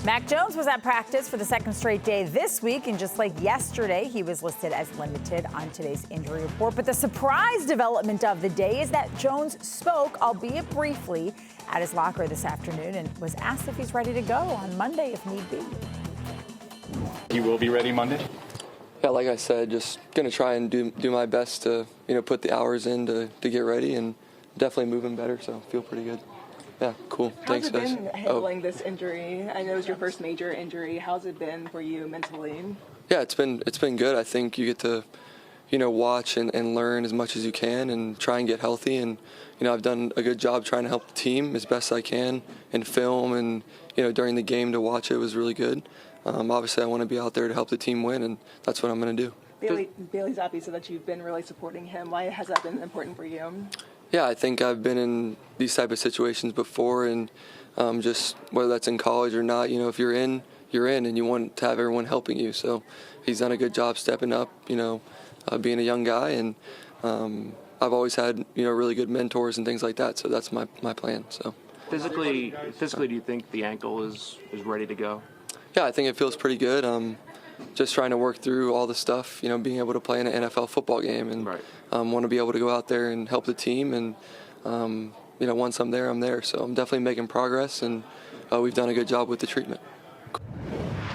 Mac Jones was at practice for the second straight day this week, and just like yesterday, he was listed as limited on today's injury report. But the surprise development of the day is that Jones spoke, albeit briefly, at his locker this afternoon and was asked if he's ready to go on Monday if need be. You will be ready Monday? Yeah, like I said, just going to try and do my best to, put the hours in to get ready, and definitely moving better, so feel pretty good. Yeah, cool. Thanks, guys. How's it been handling this injury? I know it was your first major injury. How's it been for you mentally? Yeah, it's been good. I think you get to, watch and learn as much as you can and try and get healthy. And, I've done a good job trying to help the team as best I can in film and, during the game to watch it was really good. Obviously, I want to be out there to help the team win, and that's what I'm going to do. Bailey Zappi said that you've been really supporting him. Why has that been important for you? Yeah, I think I've been in these type of situations before, and just whether that's in college or not, if you're in, and you want to have everyone helping you. So he's done a good job stepping up, being a young guy, and I've always had, really good mentors and things like that. So that's my plan. So physically, do you think the ankle is ready to go? Yeah, I think it feels pretty good. Just trying to work through all the stuff, being able to play in an NFL football game, and want to be able to go out there and help the team. And once I'm there. So I'm definitely making progress, and we've done a good job with the treatment.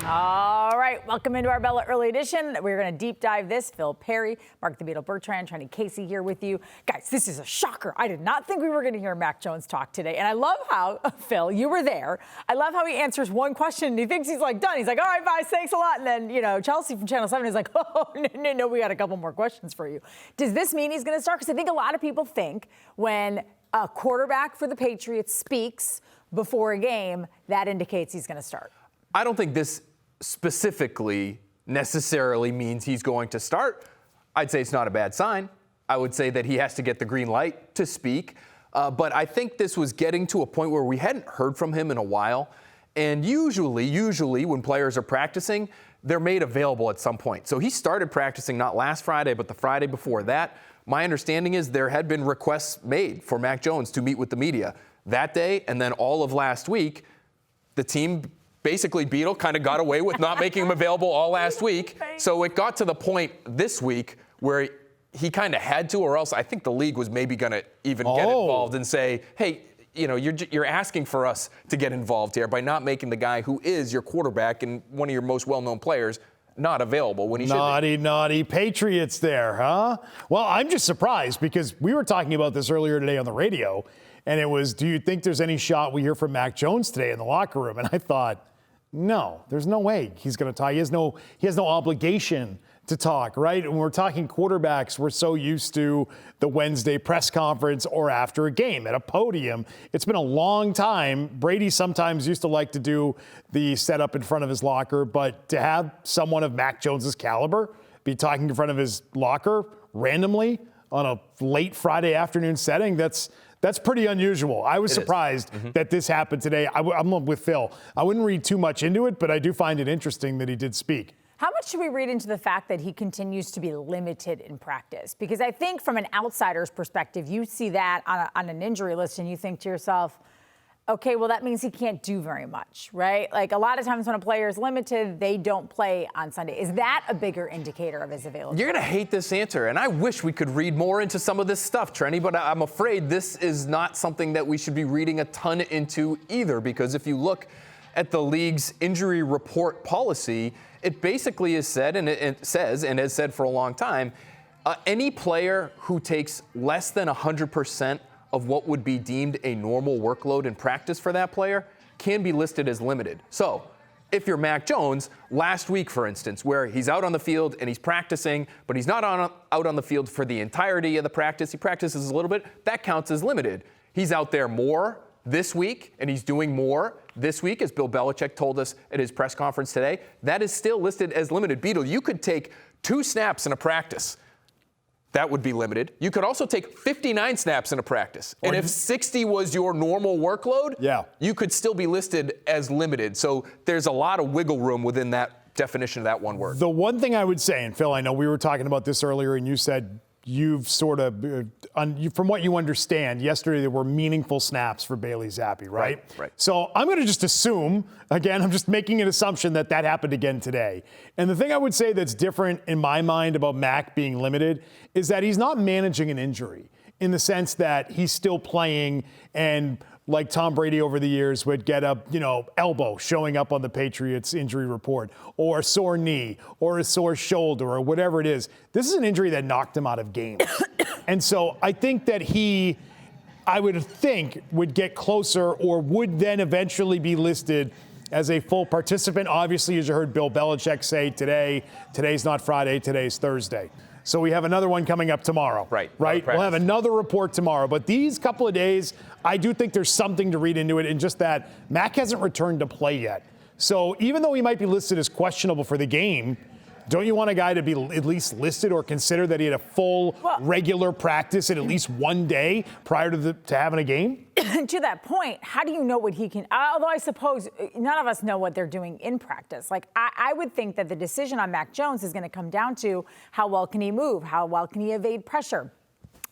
All right, welcome into Arbella Early Edition. We're going to deep dive this. Phil Perry, Marc the Beetle, Bertrand, Trenni Casey here with you. Guys, this is a shocker. I did not think we were going to hear Mac Jones talk today. And I love how, Phil, you were there. I love how he answers one question and he thinks he's like done. He's like, all right, bye, thanks a lot. And then, Chelsea from Channel 7 is like, oh, no, we got a couple more questions for you. Does this mean he's going to start? Because I think a lot of people think when a quarterback for the Patriots speaks before a game, that indicates he's going to start. I don't think this specifically necessarily means he's going to start. I'd say it's not a bad sign. I would say that he has to get the green light to speak. But I think this was getting to a point where we hadn't heard from him in a while. And usually when players are practicing, they're made available at some point. So he started practicing not last Friday, but the Friday before that. My understanding is there had been requests made for Mac Jones to meet with the media that day. And then all of last week, the team basically, Beetle kind of got away with not making him available all last week. So it got to the point this week where he kind of had to, or else I think the league was maybe going to even get involved and say, hey, you're asking for us to get involved here by not making the guy who is your quarterback and one of your most well-known players not available when he should be. Naughty Patriots there, huh? Well, I'm just surprised because we were talking about this earlier today on the radio, and it was, do you think there's any shot we hear from Mac Jones today in the locker room? And I thought, no, there's no way he's going to talk. He has no obligation to talk, right? When we're talking quarterbacks, we're so used to the Wednesday press conference or after a game at a podium. It's been a long time. Brady sometimes used to like to do the setup in front of his locker, but to have someone of Mac Jones's caliber be talking in front of his locker randomly on a late Friday afternoon setting, that's pretty unusual. I was surprised that this happened today. I'm with Phil. I wouldn't read too much into it, but I do find it interesting that he did speak. How much should we read into the fact that he continues to be limited in practice? Because I think from an outsider's perspective, you see that on an injury list and you think to yourself, okay, well, that means he can't do very much, right? Like a lot of times when a player is limited, they don't play on Sunday. Is that a bigger indicator of his availability? You're going to hate this answer, and I wish we could read more into some of this stuff, Trenni, but I'm afraid this is not something that we should be reading a ton into either, because if you look at the league's injury report policy, it basically is said, and it says, and has said for a long time, any player who takes less than 100% of what would be deemed a normal workload in practice for that player can be listed as limited. So if you're Mac Jones, last week, for instance, where he's out on the field and he's practicing, but he's not out on the field for the entirety of the practice, he practices a little bit, that counts as limited. He's out there more this week, and he's doing more this week, as Bill Belichick told us at his press conference today. That is still listed as limited. Beetle, you could take 2 snaps in a practice. That would be limited. You could also take 59 snaps in a practice. And if 60 was your normal workload, you could still be listed as limited. So there's a lot of wiggle room within that definition of that one word. The one thing I would say, and Phil, I know we were talking about this earlier, and you said you've sort of, from what you understand, yesterday there were meaningful snaps for Bailey Zappi, right? Right. So I'm going to just assume, again, I'm just making an assumption that happened again today. And the thing I would say that's different in my mind about Mac being limited is that he's not managing an injury in the sense that he's still playing and like Tom Brady over the years would get a, elbow showing up on the Patriots injury report, or a sore knee, or a sore shoulder, or whatever it is. This is an injury that knocked him out of games. And so I think that I would think, would get closer or would then eventually be listed as a full participant. Obviously, as you heard Bill Belichick say today's not Friday, today's Thursday. So we have another one coming up tomorrow. Right. We'll have another report tomorrow. But these couple of days, I do think there's something to read into it, and just that Mac hasn't returned to play yet. So even though he might be listed as questionable for the game, don't you want a guy to be at least listed or consider that he had a full regular practice in at least one day prior to having a game? To that point, how do you know what he can? Although I suppose none of us know what they're doing in practice. Like, I would think that the decision on Mac Jones is going to come down to how well can he move? How well can he evade pressure?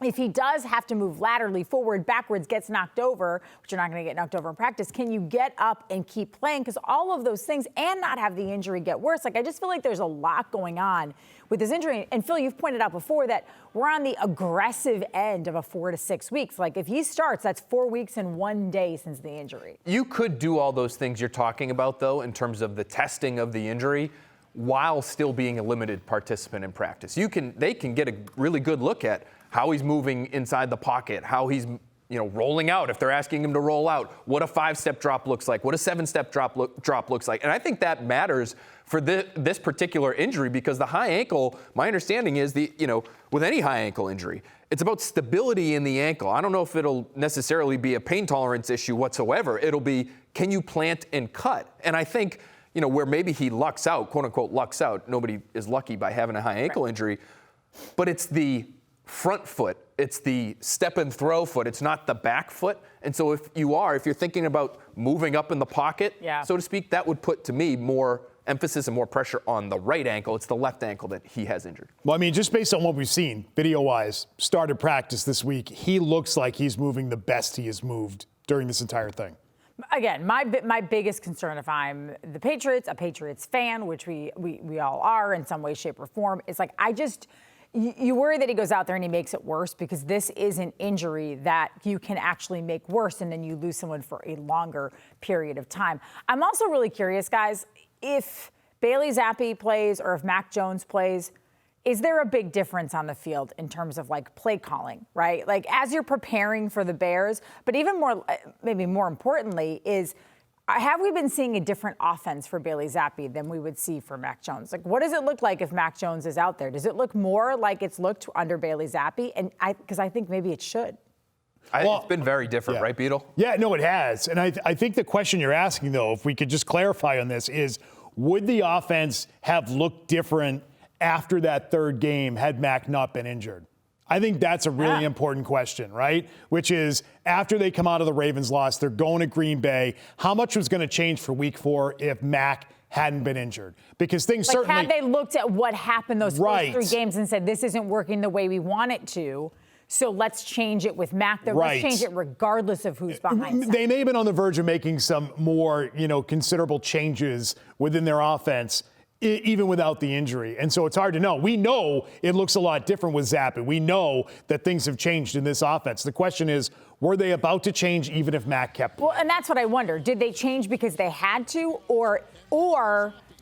If he does have to move laterally, forward, backwards, gets knocked over, which you're not going to get knocked over in practice, can you get up and keep playing? Because all of those things, and not have the injury get worse. Like, I just feel like there's a lot going on with this injury. And Phil, you've pointed out before that we're on the aggressive end of a 4 to 6 weeks. Like, if he starts, that's 4 weeks and 1 day since the injury. You could do all those things you're talking about, though, in terms of the testing of the injury, while still being a limited participant in practice. They can get a really good look at how he's moving inside the pocket, how he's rolling out if they're asking him to roll out, what a 5-step drop looks like, what a 7-step drop looks like. And I think that matters for this particular injury, because the high ankle, my understanding is with any high ankle injury, it's about stability in the ankle. I don't know if it'll necessarily be a pain tolerance issue whatsoever. It'll be, can you plant and cut? And I think, where maybe he lucks out, quote unquote lucks out, nobody is lucky by having a high ankle injury, but it's the front foot, it's the step and throw foot, it's not the back foot. And so if you're thinking about moving up in the pocket, so to speak, that would put, to me, more emphasis and more pressure on the right ankle. It's the left ankle that he has injured. Well, I mean, just based on what we've seen, video-wise, started practice this week, he looks like he's moving the best he has moved during this entire thing. Again, my biggest concern, if I'm the Patriots, a Patriots fan, which we all are in some way, shape, or form, is like, you worry that he goes out there and he makes it worse, because this is an injury that you can actually make worse, and then you lose someone for a longer period of time. I'm also really curious, guys, if Bailey Zappi plays or if Mac Jones plays, is there a big difference on the field in terms of like play calling, right? Like, as you're preparing for the Bears, but even more, maybe more importantly, have we been seeing a different offense for Bailey Zappi than we would see for Mac Jones? Like, what does it look like if Mac Jones is out there? Does it look more like it's looked under Bailey Zappi? And because I think maybe it should. It's been very different, right, Beetle? Yeah, no, it has. And I think the question you're asking, though, if we could just clarify on this, is would the offense have looked different after that third game had Mac not been injured? I think that's a really important question, right? Which is, after they come out of the Ravens loss, they're going to Green Bay. How much was going to change for week 4 if Mac hadn't been injured? Because things certainly... Had they looked at what happened those first 3 games and said, this isn't working the way we want it to, so let's change it with Mac. Let's change it regardless of who's behind them. They may have been on the verge of making some more, considerable changes within their offense, even without the injury. And so it's hard to know. We know it looks a lot different with Zappi. We know that things have changed in this offense. The question is, were they about to change even if Mac kept playing? Well, and that's what I wonder. Did they change because they had to, or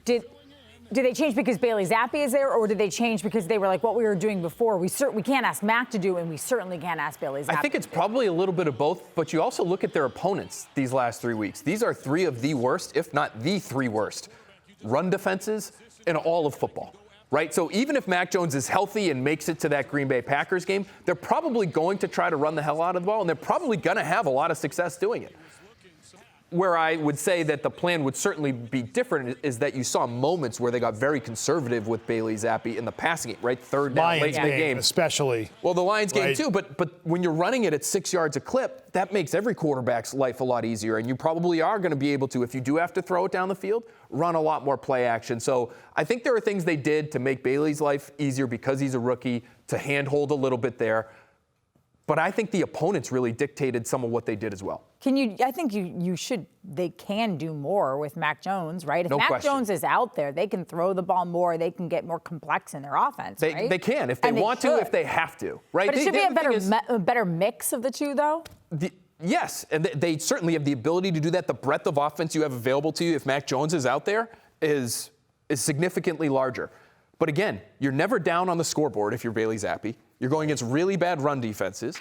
did they change because Bailey Zappi is there, or did they change because they were like, what we were doing before, we can't ask Mac to do, and we certainly can't ask Bailey Zappi. I think it's probably a little bit of both, but you also look at their opponents these last 3 weeks. These are 3 of the worst, if not the 3 worst, run defenses in all of football, right? So even if Mac Jones is healthy and makes it to that Green Bay Packers game, they're probably going to try to run the hell out of the ball, and they're probably going to have a lot of success doing it. Where I would say that the plan would certainly be different is that you saw moments where they got very conservative with Bailey Zappi in the passing game, right? Third down, late in the game. Especially. Well, the Lions game too, but when you're running it at 6 yards a clip, that makes every quarterback's life a lot easier. And you probably are going to be able to, if you do have to throw it down the field, run a lot more play action. So I think there are things they did to make Bailey's life easier because he's a rookie, to handhold a little bit there. But I think the opponents really dictated some of what they did as well. I think they can do more with Mac Jones, right? If No Mac question. Jones is out there, they can throw the ball more, they can get more complex in their offense, right? They can, if they want to, if they have to, right? But it should be a better mix of the two, though? Yes, and they certainly have the ability to do that. The breadth of offense you have available to you if Mac Jones is out there is significantly larger. But again, you're never down on the scoreboard if you're Bailey Zappi. You're going against really bad run defenses.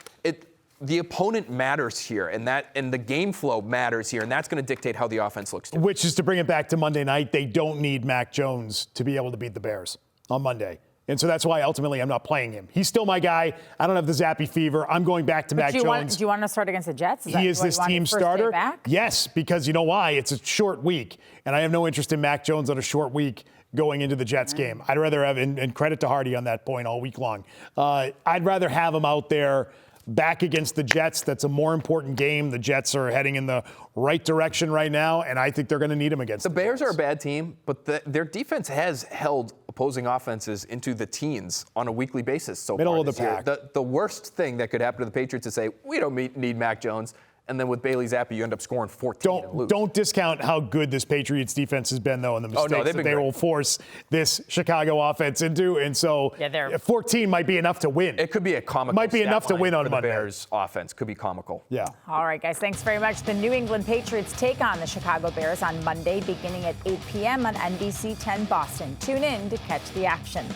The opponent matters here, and the game flow matters here, and that's going to dictate how the offense looks. Which is to bring it back to Monday night. They don't need Mac Jones to be able to beat the Bears on Monday. And so that's why ultimately I'm not playing him. He's still my guy. I don't have the Zappi fever. I'm going back to Mac Jones. Do you want to start against the Jets? He is this team starter. Yes, because you know why? It's a short week, and I have no interest in Mac Jones on a short week going into the Jets game. I'd rather have, and credit to Hardy on that point all week long, I'd rather have him out there back against the Jets. That's a more important game. The Jets are heading in the right direction right now, and I think they're going to need him against the Bears. Are a bad team, but their defense has held opposing offenses into the teens on a weekly basis so Middle far of the this year. pack. The worst thing that could happen to the Patriots is say, we don't need Mac Jones. And then with Bailey Zappi, you end up scoring 14 and lose. Don't discount how good this Patriots defense has been, though, and the mistakes that they will force this Chicago offense into. And so 14 might be enough to win. It could be a comical. Might be enough to win on Monday. The Bears offense could be comical. Yeah. All right, guys, thanks very much. The New England Patriots take on the Chicago Bears on Monday beginning at 8 p.m. on NBC 10 Boston. Tune in to catch the action.